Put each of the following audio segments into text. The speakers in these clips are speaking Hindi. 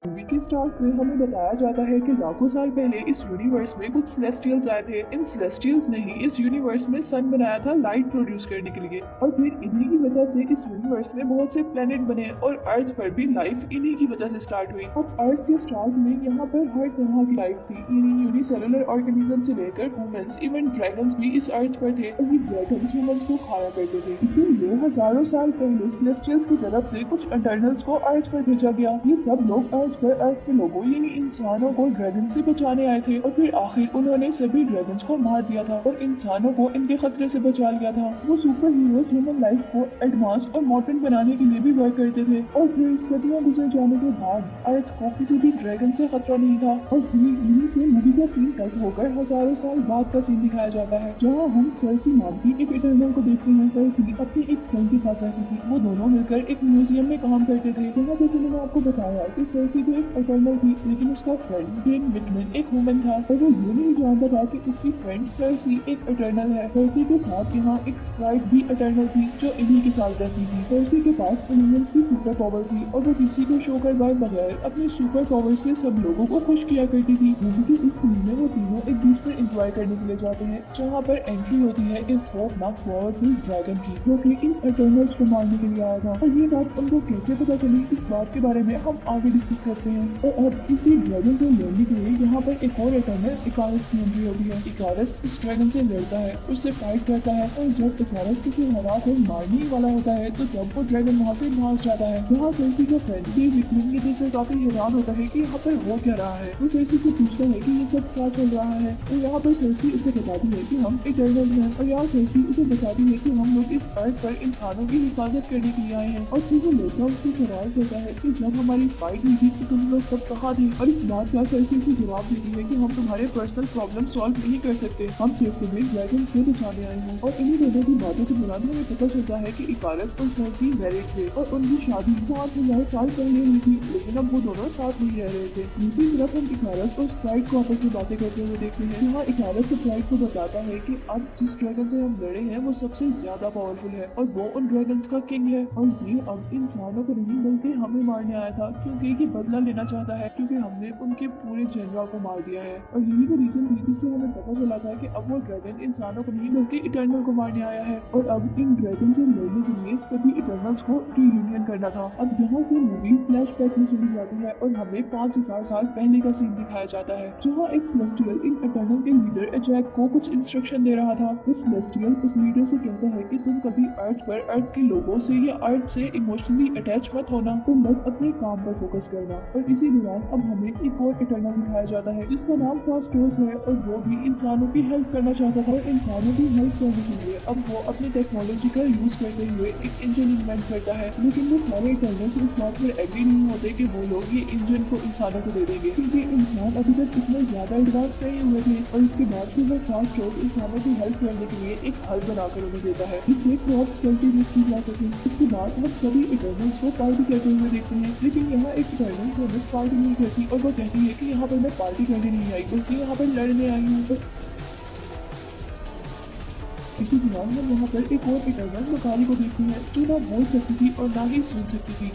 मूवी के स्टार्ट में हमें बताया जाता है कि लाखों साल पहले इस यूनिवर्स में कुछ सेलेस्टियल्स आए थे। इन सेलेस्टियल्स ने ही इस यूनिवर्स में सन बनाया था लाइट प्रोड्यूस करने के लिए, और फिर इन्हीं की वजह से इस यूनिवर्स में बहुत से प्लेनेट बने और अर्थ पर भी लाइफ इन्हीं की वजह से स्टार्ट हुई। अब अर्थ के स्टार्ट में यहाँ पर हर तरह की लाइफ थी, यानी यूनिसेलुलर ऑर्गेनिज्म से लेकर ह्यूमंस, इवन ड्रैगन्स भी इस अर्थ पर थे, और ये ड्रैगन्स ह्यूमंस को खाया करते थे। इसीलिए हजारों साल पहले सेलेस्टियल्स की तरफ से कुछ इटर्नल्स को अर्थ पर भेजा गया। ये सब लोग अर्थ के लोगों यानी इंसानों को ड्रैगन से बचाने आए थे, और फिर आखिर उन्होंने सभी ड्रैगन्स को मार दिया था और इंसानों को इनके खतरे से बचा लिया था। वो सुपर हीरोज ह्यूमन लाइफ को एडवांस और मॉडर्न बनाने के लिए भी वर्क करते थे, और फिर सदियों गुजर जाने के बाद अर्थ को किसी भी ड्रैगन से खतरा नहीं था। और फिर यहीं से मूवी का सीन कट होकर हजारों साल बाद का सीन दिखाया जाता है, जहाँ हम सर्सी नाम की एक इटर्नल को देखते हैं। सर्सी अपनी एक फ्रेंड के साथ रहती थी। वो दोनों मिलकर एक म्यूजियम में काम करते थे। जहाँ जैसे मैंने आपको बताया कि सर्सी तो एक इटर्नल थी, लेकिन उसका फ्रेंड ग्रेन विटमैन एक ह्यूमन था, और वो ये नहीं जानता था कि उसकी फ्रेंड सर्सी एक इटर्नल है। सर्सी के साथ यहाँ एक स्प्राइट भी इटर्नल थी, जो इन्हीं के साथ रहती थी। सर्सी के पास एलिमेंट्स की सुपर पावर थी, और वो किसी को शो करवाए बगैर अपनी सुपर पावर से सब लोगों को खुश किया करती थी। मूवी के इस सीन में वो तीनों एक बीच में एंजॉय करने के लिए जाते हैं, जहाँ पर एंट्री होती है एक खौफनाक पावरफुल ड्रैगन की, जो कि इन इटर्नल्स को मारने के लिए आया था। और ये बात उनको कैसे पता चली, इस बात के बारे में हम आगे डिस्कस करते हैं। और अब इसी ड्रैगन से लड़ने के लिए यहाँ पर एक और इटर्नल इकारस की एंट्री होती है। इकारस उस ड्रैगन से लड़ता है, उससे फाइट करता है, और जब इकारस उसे हरा कर मारने ही वाला होता है तो तब वो ड्रैगन वहाँ से भाग जाता है। यहाँ सर्सी का फ्रेंड भी विटमैन के देखकर काफी हैरान होता है कि यहाँ पर हो क्या रहा है। वो सर्सी से पूछता है कि ये सब क्या चल रहा है, और यहाँ पर सर्सी उसे बताती है कि हम इटर्नल हैं, और यहाँ सर्सी उसे बताती है कि हम लोग इस अर्थ पर इंसानों की हिफाजत करने के लिए आए हैं। और फिर वो लड़का उससे सवाल करता है कि जब हमारी फाइट हुई थी तो तुम लोग सब कहाँ थे, और इस बात का सर्सी से जवाब देती है कि हम तुम्हारे पर्सनल प्रॉब्लम सॉल्व नहीं कर सकते, हम सिर्फ तुम्हें ड्रैगन से बचाने आए हैं। और इन्हीं दोनों की बातों के दौरान हमें पता चलता है कि इकारस और सर्सी मैरिड थे, और उनकी शादी 5000 साल पहले हुई थी, लेकिन अब वो दोनों साथ नहीं रह रहे थे। दूसरी तरफ हम इकारस और स्प्राइट को आपस में बातें करते हुए देखते हैं। यहाँ इकारस स्प्राइट को बताता है कि अब जिस ड्रैगन से हम लड़े हैं वो सबसे ज्यादा पावरफुल है, और वो उन ड्रैगन्स का किंग है, और ये अब इंसानों को नहीं बल्कि हमें मारने आया था, क्योंकि ये बदला लेना चाहता है, क्योंकि हमने उनके पूरे जनरल को मार दिया है। और यही वो रीजन थी जिससे हमें पता चला था कि अब वो ड्रैगन इंसानों को नहीं बल्कि इटर्नल को मारने आया है, और अब इन ड्रैगन से लड़ने के लिए सभी इटर्नल्स को रियूनियन करना था। अब यहाँ से मूवी फ्लैशबैक में चली जाती है, और हमें 5000 साल पहले का सीन दिखाया जाता है, जहाँ एक सेलेस्टियल इन इटर्नल के लीडर एजैक को कुछ इंस्ट्रक्शन दे रहा था। इस सेलेस्टियल उस लीडर से कहता है कि तुम कभी अर्थ के लोगों से या अर्थ से इमोशनली अटैच मत होना, तुम बस अपने काम पर फोकस करना। और इसी दौरान अब हमें एक और इटर्नल दिखाया जाता है, जिसका नाम फास्टोस है, और वो भी इंसानों की हेल्प करना चाहता था। और इंसानों की हेल्प करने के लिए अब वो अपनी टेक्नोलॉजी का यूज करते हुए एक इंजन इन्वेंट करता है, लेकिन वो सारे इटर्नल्स इस बात पर एग्री नहीं होते कि वो लोग ये इंजन को इंसानों को दे देंगे, क्योंकि इंसान अभी तक इतने ज्यादा एडवांस नहीं हुए थे। और इसके बाद फिर वो फास्टोस इंसानों की हेल्प करने के लिए एक हल बनाकर उन्हें देता है, जिससे क्रॉप्स कल्टीवेट की जा सके। इसके बाद हम सभी इटर्नल्स को पार्टी करते हुए देखते हैं, लेकिन यहाँ एक इटर्नल हमें पार्टी नहीं करती, और वो कहती है कि यहाँ पर मैं पार्टी करने नहीं आई बल्कि यहाँ पर लड़ने आई हूँ। इसी दौरान हम यहाँ पर एक और इटर्नल मकारी को देखते हैं, जो ना बोल सकती थी और ना ही सुन सकती थी।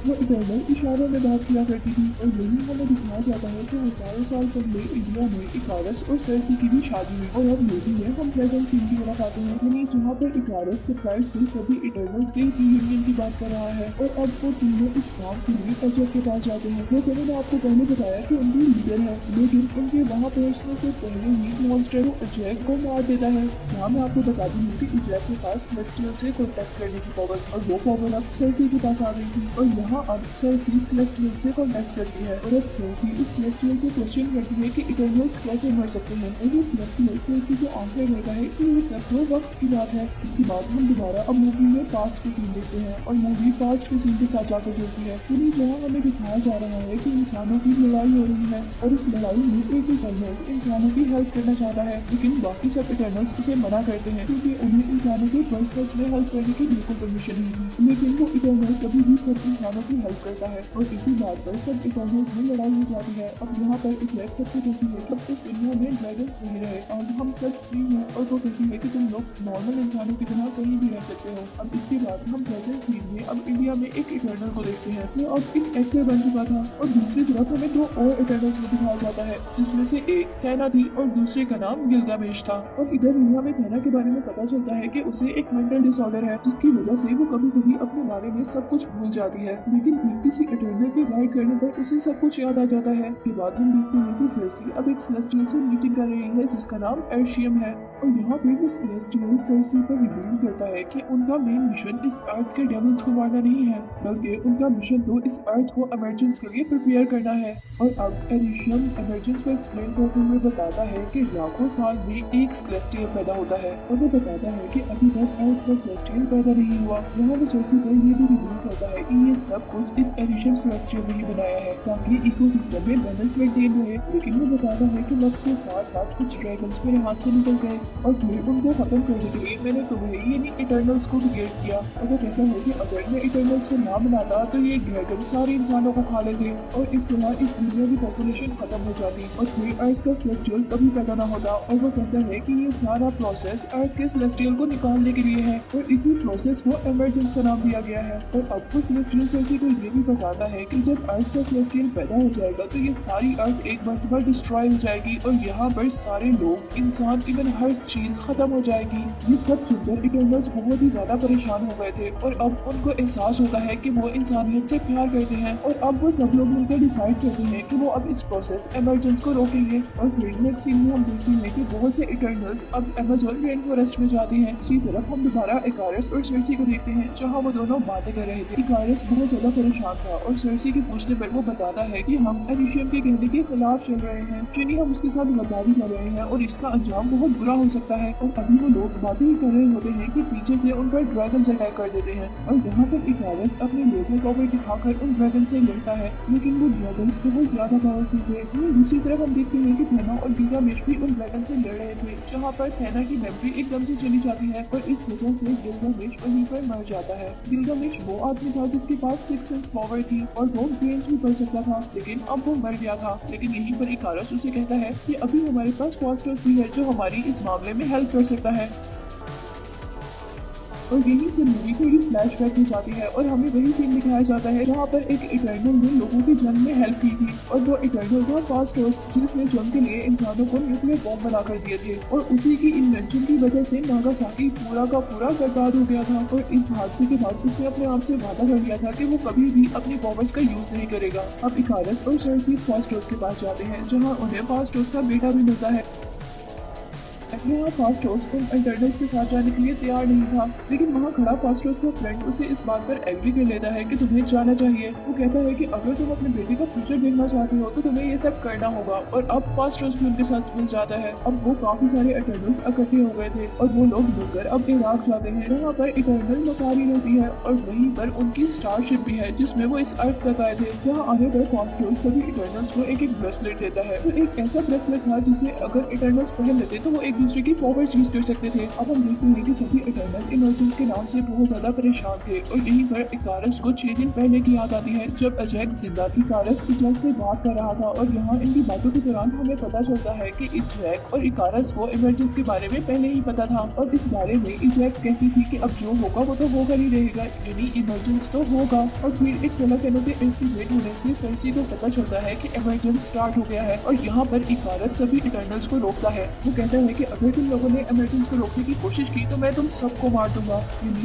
वो इटर्नल इशारों में बात किया करती थी, और यही हमें दिखाया जाता है कि हजारों साल पहले इंडिया में इकारस और सर्सी की भी शादी हुई। और अब मूवी में हम प्रेजेंट सीन की तरफ आते हैं, यानी जहाँ पर इकारस सरप्राइज से सभी इटर्नल्स के रियूनियन की बात कर रहा है, और अब वो तीनों इस काम के लिए एजैक के पास जाते हैं, जो मैंने आपको पहले बताया कि उनके लीडर है, लेकिन उनके वहाँ पहुँचने से पहले ही मॉन्स्टर एजैक को मार देता है। यहाँ मैं आपको बता दूँ कि एजैक के पास सेलेस्टियल से कॉन्टेक्ट करने की पावर, और वो पावर अब सर्सी के पास आ गई थी। और यहाँ अब सर्सी सेलेस्टियल से कॉन्टेक्ट करती है, और अब सर्सी उस सेलेस्टियल से क्वेश्चन करती है कि इटर्नल्स कैसे मर सकते हैं, और वो सेलेस्टियल सर्सी को आंसर करता है कि ये सब तो वक्त की बात है। इसके बाद हम दोबारा अब मूवी में पास्ट के सीन देखते हैं, और मूवी पास्ट के सीन के साथ जाकर जुड़ती है, यानी जहाँ हमें दिखाया जा रहा है कि इंसानों की लड़ाई हो रही है, और इस लड़ाई में एक इटर्नल्स इंसानों की हेल्प करना चाहता है, लेकिन बाकी सब इटर्नल्स उसे मना करते हैं, क्योंकि उन्हें इंसानों के पर्सनल्स में हेल्प करने की बिल्कुल परमिशन नहीं थी। लेकिन वो इटर्नल कभी भी सब इंसानों इंसानों की हेल्प करता है। और इसी बात पर सब इटर्नल्स में लड़ाई हो जाती है। अब यहाँ पर इजैक सबसे कहती है कि अब इस दुनिया में ड्रैगन्स नहीं रहे और हम सब फ्री हैं। और वो कहती है कि तुम लोग नॉर्मल इंसानों की तरह कहीं भी रह सकते हो। अब इसके बाद हम प्रेजेंट सीन में अब इंडिया में एक इटर्नल को देखते हैं। वो अब एक एक्टर बन चुका था और दूसरी तरफ हमें दो और इटर्नल्स को दिखाया जाता है, जिसमें से एक थैना थी और दूसरे का नाम गिल्गामेश था। और इधर इंडिया में थैना के बारे में पता चलता है कि उसे एक मेंटल डिसऑर्डर है, जिसकी वजह से वो कभी कभी अपने बारे में सब कुछ भूल जाती है। लेकिन फिर किसी इटर्नल के गाइड करने पर उसे सब कुछ याद आ जाता है। के बाद हम देखते हैं कि सर्सी अब एक सेलेस्टियल से मीटिंग कर रही है, जिसका नाम एर्शियम है। और यहाँ पे वो सेलेस्टियल सर्सी पर रिवील करता है कि उनका मेन मिशन इस अर्थ के डेविल्स को मारना नहीं है, बल्कि उनका मिशन तो इस अर्थ को इमरजेंस के लिए प्रिपेयर करना है। और अब एरिशियम इमरजेंस को एक्सप्लेन करते हुए बताता है कि लाखों साल में एक सेलेस्टियल पैदा होता है। और वो बताता है कि अभी तक अर्थ का सेलेस्टियल पैदा नहीं हुआ। यहाँ वो सर्सी पर ये भी रिवील करता है कि ये सब कुछ इस एरिशियम सेलेस्टियल ने ही बनाया है ताकि इकोसिस्टम में बैलेंस मेंटेन रहे। लेकिन वो बताता है कि वक्त के साथ साथ कुछ ड्रैगन्स मेरे हाथ से निकल गए और फिर उनको खत्म करने के लिए मैंने तुम्हें ये इटर्नल्स को क्रिएट किया। और वो कहता है कि अगर मैं इटर्नल्स को ना बनाता तो ये ड्रैगन सारे इंसानों को खा लेते और इस तरह इस दुनिया की पॉपुलेशन खत्म हो जाती और फिर अर्थ का सेलेस्टियल कभी पैदा ना होता। और वो कहता है कि ये सारा प्रोसेस अर्थ के सेलेस्टियल को निकालने के लिए है और इसी प्रोसेस को इमरजेंस का नाम दिया गया है। और अब वो सेलेस्टियल सर्सी को ये भी बताता है कि जब अर्थ का सेलेस्टियल पैदा हो जाएगा तो ये सारी अर्थ एक मरतबा डिस्ट्रॉय हो जाएगी और यहाँ पर सारे लोग, इंसान, इवन हर चीज खत्म हो जाएगी। ये सब सुनकर इटर्नल्स बहुत ही ज्यादा परेशान हो गए थे और अब उनको एहसास होता है कि वो इंसानियत से प्यार करते हैं। और अब वो सब लोग मिलकर डिसाइड करते हैं कि वो अब इस प्रोसेस इमरजेंस को रोकेंगे। और फिर नेक्स्ट सीन में हम देखते हैं कि बहुत से इटर्नल्स अब अमेज़न रेन फॉरेस्ट में जाते हैं। इसी तरफ हम दोबारा इकारिस और सर्सी को देखते हैं, जहाँ वो दोनों बातें कर रहे थे। इकारिस बहुत ज्यादा परेशान था और सर्सी के पूछने पर वो बताता है कि हम एरिशियम के कहने के खिलाफ चल रहे हैं, यानी हम उसके साथ गद्दारी कर रहे हैं और इसका अंजाम बहुत बुरा हो सकता है। और अभी वो लोग बातें ही कर रहे होते हैं कि पीछे से उन पर ड्रैगन अटैक कर देते हैं। और यहाँ पर इकारिस अपने लेजर पावर दिखाकर उन ड्रैगन से लड़ता है, लेकिन वो ड्रैगन बहुत ज्यादा पावरफुल थे। दूसरी तरफ हम देखते हैं कि थैना और गिल्गामेश भी उन ड्रैगन से लड़ रहे थे, जहाँ पर थैना की मेमोरी एकदम से चली जाती है और इस वजह से गिल्गामेश वहीं पर मर जाता है। गिल्गामेश वो आदमी था जिसके पास 6 सेंस पावर थी और वो ब्रेन्स भी पढ़ सकता था, लेकिन अब वो मर गया था। लेकिन यहीं पर इकारिस उसे कहता है कि अभी हमारे पास फास्टर्स भी है जो हमारी इस मामले में हेल्प कर सकता है। और यहीं से मूवी थोड़ी फ्लैशबैक में जाती है और हमें वही सीन दिखाया जाता है जहाँ पर एक इटर्नल ने लोगों की जंग में हेल्प की थी। और वो इटर्नल था फास्टर्स, जिसने जंग के लिए इंसानों को न्यूक्लियर बॉम्ब बनाकर दिए थे और उसी की इन्वेंशन की वजह से नागासाकी पूरा का पूरा बर्बाद हो गया था। और इस हादसे के बाद उसने अपने आप से वादा कर लिया था कि वो कभी भी अपनी पावर्स का यूज नहीं करेगा। अब इकारिस और सर्सी फास्टर्स के पास जाते हैं, जहाँ उन्हें फास्टर्स का बेटा भी मिलता है। यहाँ फास्टर्स उन इटर्नल्स के साथ जाने के लिए तैयार नहीं था, लेकिन वहाँ खड़ा फास्टर्स का फ्रेंड उसे इस बात पर एग्री कर लेता है कि तुम्हें जाना चाहिए। वो कहता है कि अगर तुम अपने बेटे का फ्यूचर देखना चाहते हो तो तुम्हें ये सब करना होगा। और अब फास्टर्स भी उनके साथ मिल जाता है। अब वो काफी सारे इटर्नल्स इकट्ठे हो गए थे और वो लोग मिलकर अब इराक जाते हैं, जहाँ पर इटर्नल मकारी रहती है और वहीं पर उनकी स्टारशिप भी है जिसमें वो इस अर्थ तक आए थे। जहाँ आने पर फास्टर्स सभी इटर्नल्स को एक एक ब्रेसलेट देता है। तो एक ऐसा ब्रेसलेट था जिसे अगर इटर्नल्स पहन लेते तो वो एक दूसरे की पावर्स यूज कर सकते थे। अब हम देखते हैं कि सभी इटर्नल इमरजेंस के नाम से बहुत ज्यादा परेशान थे और यहीं पर इकारिस को 6 दिन पहले की याद आती है जब इजैक जिंदा थी। इकारिस इजैक से बात कर रहा था और यहाँ इनकी बातों के दौरान हमें पता चलता है कि इजैक और इकारिस को इमरजेंस के बारे में पहले ही पता था और इस बारे में इजैक कहती थी कि अब जो होगा वो तो होगा ही रहेगा, यानी इमरजेंस तो होगा। और फिर एक टेलीफोन के एक्टिवेट होने से सर्सी को पता चलता है कि इमरजेंस स्टार्ट हो गया है और यहाँ पर इकारिस सभी इटर्नल्स को रोकता है। वो कहता है कि अगर तुम लोगों ने इमरजेंस को रोकने की कोशिश की तो मैं तुम सबको मार दूंगा।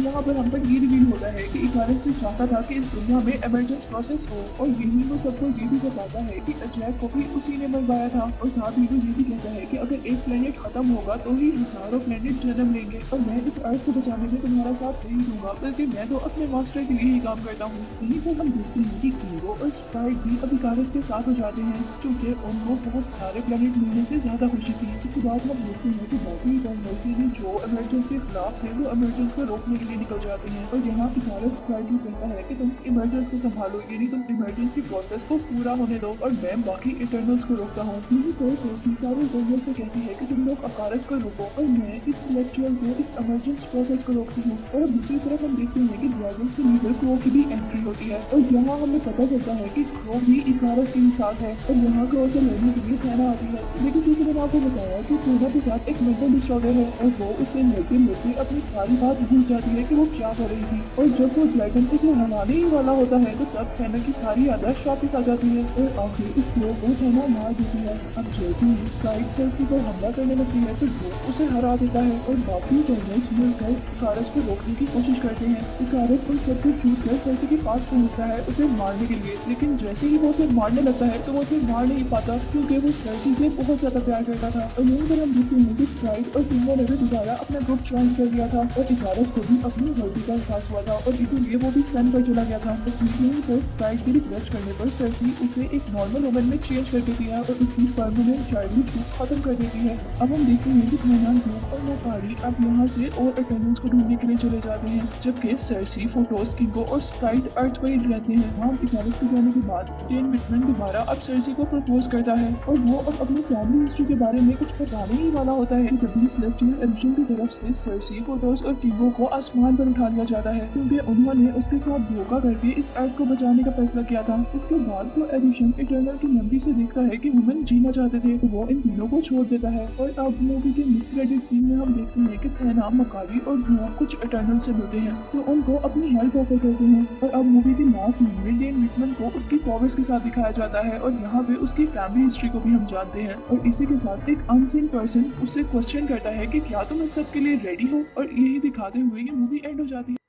यहाँ पर हम पर ये रिवील होता है कि इकारिस भी चाहता था कि इस दुनिया में इमरजेंस प्रोसेस हो और यही वो सबको ये भी बताता है कि इजैक को भी उसी ने मरवाया था। और साथ ही वो ये भी कहता है कि अगर एक प्लेनेट खत्म होगा तो ही हजारों प्लेनेट जन्म लेंगे और मैं इस अर्थ को बचाने में तुम्हारा साथ नहीं दूंगा, बल्कि मैं तो अपने मास्टर के लिए ही काम करता हूँ। यहीं पर हम देखते हैं कि कीरो और स्प्राइट भी अब इकारिस के साथ हो जाते हैं क्योंकि उनको बहुत सारे प्लेनेट मिलने से ज्यादा खुशी थी। इसके बाद हम देखते हैं कि बाकी इटर्नल से भी जो इमरजेंस के खिलाफ थे वो इमरजेंस को रोकने के लिए निकल जाते हैं और यहाँ इकारिस स्प्राइट को कहता है कि तुम इमरजेंस को संभालो, यानी तुम इमरजेंस की प्रोसेस को पूरा होने दो और मैं बाकी इटर्नल्स को रोकता हूँ। यही तो सर्सी सारे इटर्नल से कहती है कि तुम लोग इकारिस को रोको और मैं इस सेलेस्टियल को इस इमरजेंस प्रोसेस को रोकती हूँ। और अब दूसरी तरफ हम देखते हैं कि ड्रैगन्स के लीडर क्रो की भी एंट्री होती है और यहाँ हमें पता चलता है कि क्रो भी इकारिस के ही साथ है और यहाँ क्रो से लड़ने के लिए थैना आती है। लेकिन जैसे मैंने आपको बताया कि थैना के साथ एक मेंटल डिसऑर्डर है और वो उसके लड़ते लड़ते अपनी सारी बात भूल जाती है कि वो क्या कर रही थी और जब वो ड्रैगन उसे हराने ही वाला होता है तो तब थैना की सारी यादाश्त वापस आ जाती है और आखिर इस क्रो को थैना मार देती है। अब जैसे ही स्प्राइट सर्सी पर हमला करने लगती है तो वो उसे हरा देता है और बाकी इटर्नल्स मिलकर इकारिस को रोकने की कोशिश करते हैं। इकारिस उन सबको छूट कर सर्सी के पास पहुंचता है उसे मारने के लिए, लेकिन जैसे ही वो उसे मारने लगता है तो वो उसे मार नहीं पाता क्योंकि वो सर्सी से बहुत ज्यादा प्यार करता था। और यहीं पर हम देखते हैं कि स्प्राइट और टिंगर ने भी दोबारा अपना ग्रुप ज्वाइन कर लिया था और इकारिस को भी अपनी गलती का एहसास हुआ था और इसीलिए वो भी सन पर चला गया था। तो यहीं पर स्प्राइट की रिक्वेस्ट करने पर सर्सी उसे एक नॉर्मल वुमन में चेंज कर देती है और उसकी परमानेंट चाइल्डहुड को खत्म कर देती है। अब हम देखते हैं कि थैना और मोकारी अब यहाँ से और इटर्नल्स को ढूंढने के लिए चले जाते हैं जबकि सर्सी, फोटोस, किंगो और स्प्राइट अर्थ पर ही रहते हैं। वहाँ इकारिस के जाने के बाद डेन विटमैन दोबारा अब सर्सी को प्रपोज करता है और वो अब अपनी फैमिली हिस्ट्री के बारे में कुछ बताने ही वाला होता है कि तभी सेलेस्टियल एडिशन की तरफ से सर्सी, फोटोस और किंगो को आसमान पर उठा लिया जाता है क्योंकि उन्होंने उसके साथ धोखा करके इस अर्थ को बचाने का फैसला किया था। इसके बाद तो एडिशन इटर्नल की मेमोरी से देखता है कि वुमेन जीना चाहते थे तो वो इन तीनों को छोड़ देता है। और अब मूवी के मिड क्रेडिट सीन में हम देखते हैं कि थैना, मकारी और ड्रू कुछ इटर्नल से मिलते हैं तो उनको अपनी हेल्प ऑफर करते हैं। और अब मूवी के लास्ट सीन में डेन विटमैन को उसकी पॉवर्स के साथ दिखाया जाता है और यहाँ पे उसकी फैमिली हिस्ट्री को भी हम जानते हैं और इसी के साथ एक अनसीन पर्सन उससे क्वेश्चन करता है कि क्या तुम इस सब के लिए रेडी हो, और यही दिखाते हुए ये मूवी एंड हो जाती है।